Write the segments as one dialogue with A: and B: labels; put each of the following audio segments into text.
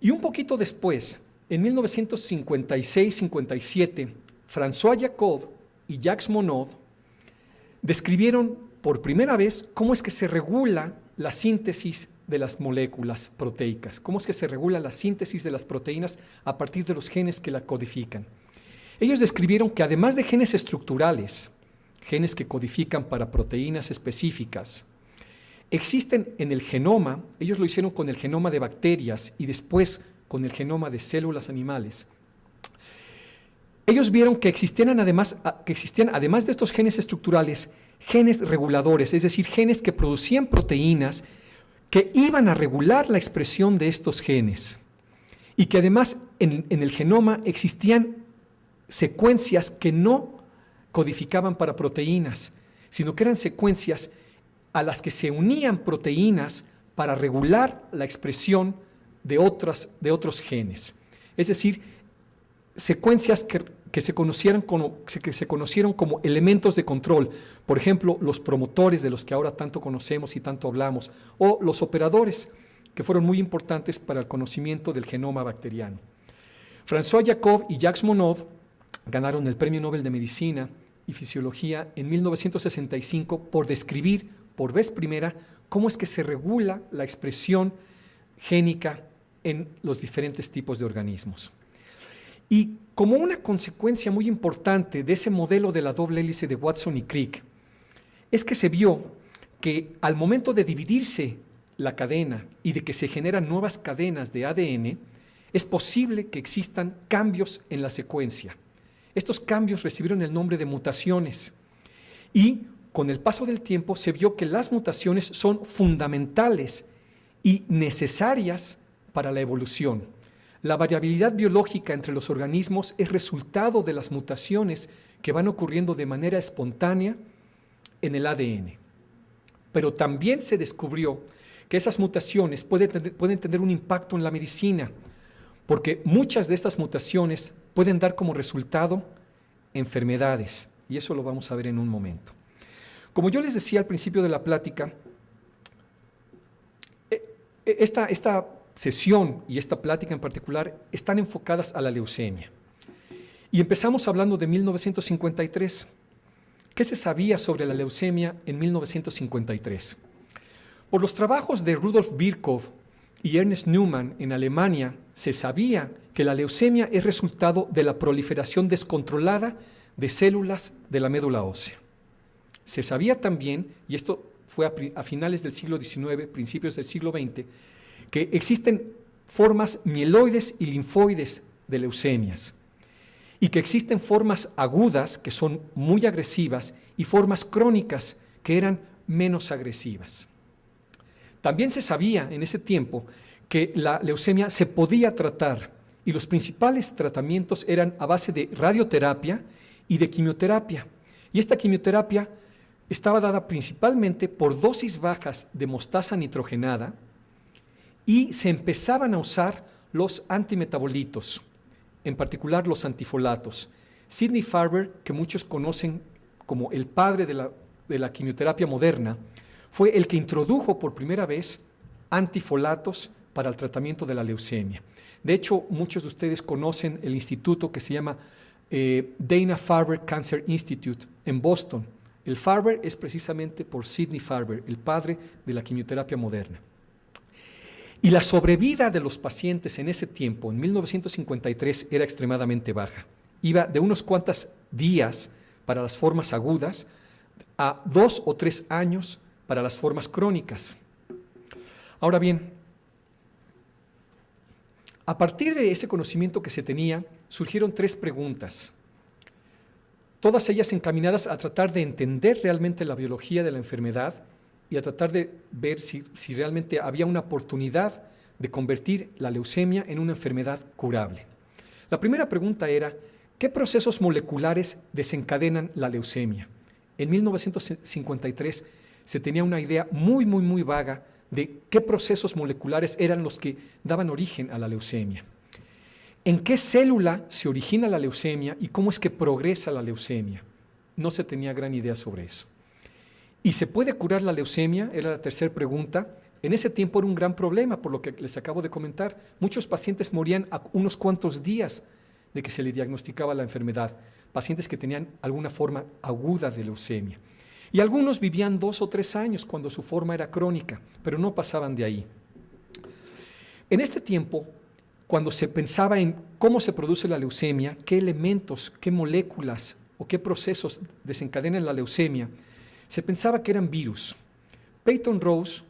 A: Y un poquito después, en 1956-57, François Jacob y Jacques Monod describieron por primera vez cómo es que se regula la síntesis de las moléculas proteicas, cómo es que se regula la síntesis de las proteínas a partir de los genes que la codifican. Ellos describieron que además de genes estructurales, genes que codifican para proteínas específicas, existen en el genoma, ellos lo hicieron con el genoma de bacterias y después con el genoma de células animales. Ellos vieron que existían además de estos genes estructurales, genes reguladores, es decir, genes que producían proteínas que iban a regular la expresión de estos genes y que además en el genoma existían secuencias que no codificaban para proteínas, sino que eran secuencias a las que se unían proteínas para regular la expresión de otros genes. Es decir, secuencias que se conocieron como elementos de control. Por ejemplo, los promotores de los que ahora tanto conocemos y tanto hablamos, o los operadores, que fueron muy importantes para el conocimiento del genoma bacteriano. François Jacob y Jacques Monod ganaron el Premio Nobel de Medicina y Fisiología en 1965 por describir por vez primera cómo es que se regula la expresión génica en los diferentes tipos de organismos. Y como una consecuencia muy importante de ese modelo de la doble hélice de Watson y Crick, es que se vio que al momento de dividirse la cadena y de que se generan nuevas cadenas de ADN, es posible que existan cambios en la secuencia. Estos cambios recibieron el nombre de mutaciones y con el paso del tiempo se vio que las mutaciones son fundamentales y necesarias para la evolución. La variabilidad biológica entre los organismos es resultado de las mutaciones que van ocurriendo de manera espontánea en el ADN. Pero también se descubrió que esas mutaciones pueden tener un impacto en la medicina, porque muchas de estas mutaciones pueden dar como resultado enfermedades, y eso lo vamos a ver en un momento. Como yo les decía al principio de la plática, esta sesión y esta plática en particular están enfocadas a la leucemia. Y empezamos hablando de 1953. ¿Qué se sabía sobre la leucemia en 1953? Por los trabajos de Rudolf Virchow y Ernst Neumann en Alemania, se sabía que la leucemia es resultado de la proliferación descontrolada de células de la médula ósea. Se sabía también, y esto fue a finales del siglo XIX, principios del siglo XX, que existen formas mieloides y linfoides de leucemias y que existen formas agudas que son muy agresivas y formas crónicas que eran menos agresivas. También se sabía en ese tiempo que la leucemia se podía tratar y los principales tratamientos eran a base de radioterapia y de quimioterapia. Y esta quimioterapia estaba dada principalmente por dosis bajas de mostaza nitrogenada y se empezaban a usar los antimetabolitos, en particular los antifolatos. Sidney Farber, que muchos conocen como el padre de la quimioterapia moderna, fue el que introdujo por primera vez antifolatos para el tratamiento de la leucemia. De hecho, muchos de ustedes conocen el instituto que se llama Dana-Farber Cancer Institute en Boston. El Farber es precisamente por Sidney Farber, el padre de la quimioterapia moderna. Y la sobrevida de los pacientes en ese tiempo, en 1953, era extremadamente baja. Iba de unos cuantos días para las formas agudas a 2 o 3 años para las formas crónicas. Ahora bien, a partir de ese conocimiento que se tenía, surgieron 3 preguntas, todas ellas encaminadas a tratar de entender realmente la biología de la enfermedad y a tratar de ver si realmente había una oportunidad de convertir la leucemia en una enfermedad curable. La primera pregunta era, ¿qué procesos moleculares desencadenan la leucemia? En 1953 se tenía una idea muy vaga de qué procesos moleculares eran los que daban origen a la leucemia. ¿En qué célula se origina la leucemia y cómo es que progresa la leucemia? No se tenía gran idea sobre eso. ¿Y se puede curar la leucemia? Era la tercera pregunta. En ese tiempo era un gran problema, por lo que les acabo de comentar. Muchos pacientes morían a unos cuantos días de que se le diagnosticaba la enfermedad, pacientes que tenían alguna forma aguda de leucemia. Y algunos vivían 2 o 3 años cuando su forma era crónica, pero no pasaban de ahí. En este tiempo, cuando se pensaba en cómo se produce la leucemia, qué elementos, qué moléculas o qué procesos desencadenan la leucemia, se pensaba que eran virus. Peyton Rose,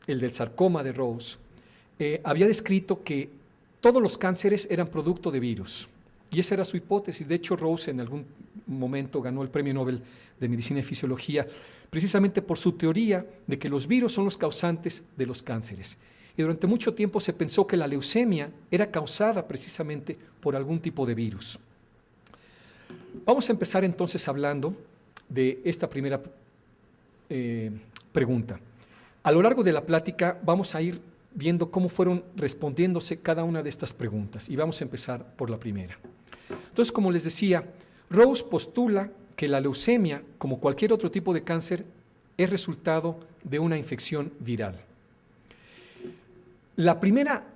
A: el del sarcoma de Rose, había descrito que todos los cánceres eran producto de virus. Y esa era su hipótesis. De hecho, Rose en algún momento ganó el Premio Nobel de Medicina y Fisiología precisamente por su teoría de que los virus son los causantes de los cánceres. Y durante mucho tiempo se pensó que la leucemia era causada precisamente por algún tipo de virus. Vamos a empezar entonces hablando de esta primera pregunta. A lo largo de la plática vamos a ir viendo cómo fueron respondiéndose cada una de estas preguntas y vamos a empezar por la primera. Entonces, como les decía, Rose postula que la leucemia, como cualquier otro tipo de cáncer, es resultado de una infección viral. La primera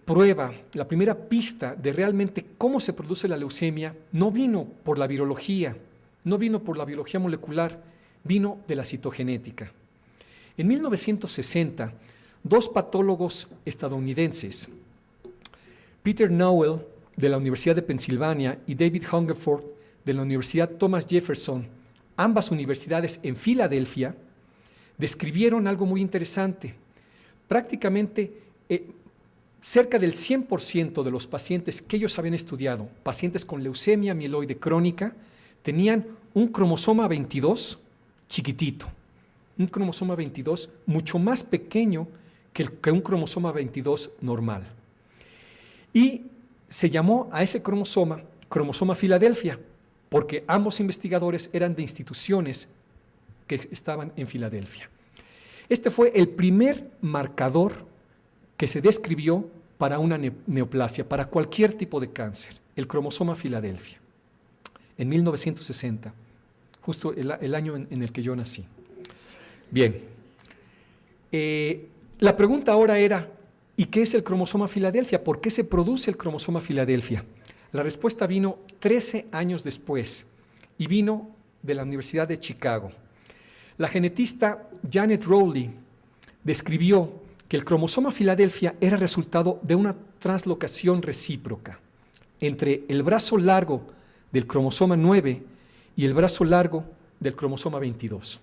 A: prueba, la primera pista de realmente cómo se produce la leucemia no vino por la virología, no vino por la biología molecular, vino de la citogenética. En 1960, 2 patólogos estadounidenses, Peter Nowell de la Universidad de Pensilvania y David Hungerford de la Universidad Thomas Jefferson, ambas universidades en Filadelfia, describieron algo muy interesante. Prácticamente cerca del 100% de los pacientes que ellos habían estudiado, pacientes con leucemia mieloide crónica, tenían un cromosoma 22 chiquitito, un cromosoma 22 mucho más pequeño que un cromosoma 22 normal. Y se llamó a ese cromosoma Filadelfia, porque ambos investigadores eran de instituciones que estaban en Filadelfia. Este fue el primer marcador que se describió para una neoplasia, para cualquier tipo de cáncer, el cromosoma Filadelfia, en 1960, justo el año en el que yo nací. Bien, la pregunta ahora era, ¿y qué es el cromosoma Filadelfia? ¿Por qué se produce el cromosoma Filadelfia? La respuesta vino 13 años después y vino de la Universidad de Chicago. La genetista Janet Rowley describió que el cromosoma Filadelfia era resultado de una translocación recíproca entre el brazo largo del cromosoma 9 y el brazo largo del cromosoma 22.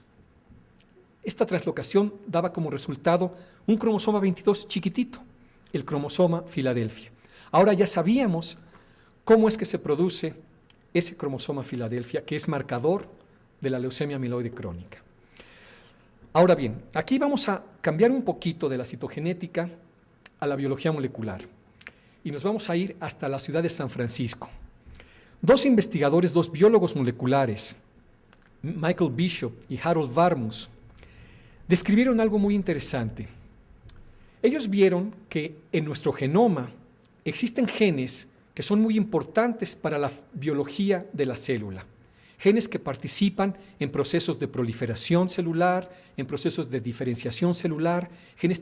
A: Esta translocación daba como resultado un cromosoma 22 chiquitito, el cromosoma Filadelfia. Ahora ya sabíamos cómo es que se produce ese cromosoma Filadelfia, que es marcador de la leucemia mieloide crónica. Ahora bien, aquí vamos a cambiar un poquito de la citogenética a la biología molecular y nos vamos a ir hasta la ciudad de San Francisco. 2 investigadores, 2 biólogos moleculares, Michael Bishop y Harold Varmus, describieron algo muy interesante. Ellos vieron que en nuestro genoma existen genes que son muy importantes para la biología de la célula. Genes que participan en procesos de proliferación celular, en procesos de diferenciación celular, genes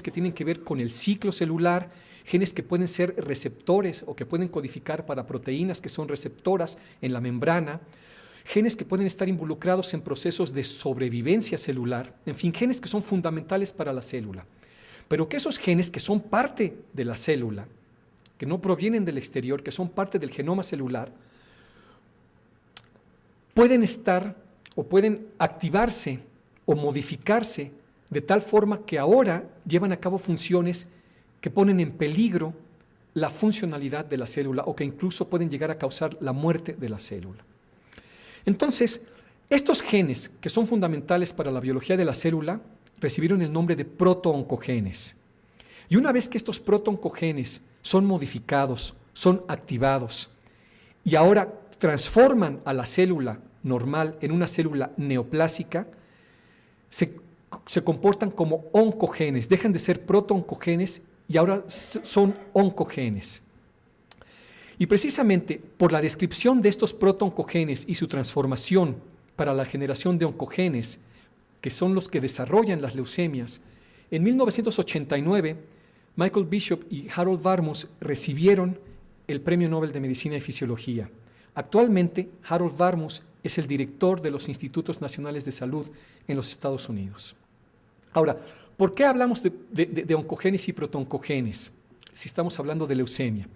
A: que tienen que ver con el ciclo celular, genes que pueden ser receptores o que pueden codificar para proteínas que son receptoras en la membrana, genes que pueden estar involucrados en procesos de sobrevivencia celular, en fin, genes que son fundamentales para la célula. Pero que esos genes que son parte de la célula, que no provienen del exterior, que son parte del genoma celular, pueden estar o pueden activarse o modificarse de tal forma que ahora llevan a cabo funciones que ponen en peligro la funcionalidad de la célula o que incluso pueden llegar a causar la muerte de la célula. Entonces, estos genes que son fundamentales para la biología de la célula recibieron el nombre de protooncogenes. Y una vez que estos protooncogenes son modificados, son activados y ahora transforman a la célula normal en una célula neoplásica, se comportan como oncogenes, dejan de ser protooncogenes y ahora son oncogenes. Y precisamente por la descripción de estos protooncogenes y su transformación para la generación de oncogenes, que son los que desarrollan las leucemias. En 1989, Michael Bishop y Harold Varmus recibieron el Premio Nobel de Medicina y Fisiología. Actualmente, Harold Varmus es el director de los Institutos Nacionales de Salud en los Estados Unidos. Ahora, ¿por qué hablamos de oncogenes y protooncogenes si estamos hablando de leucemia?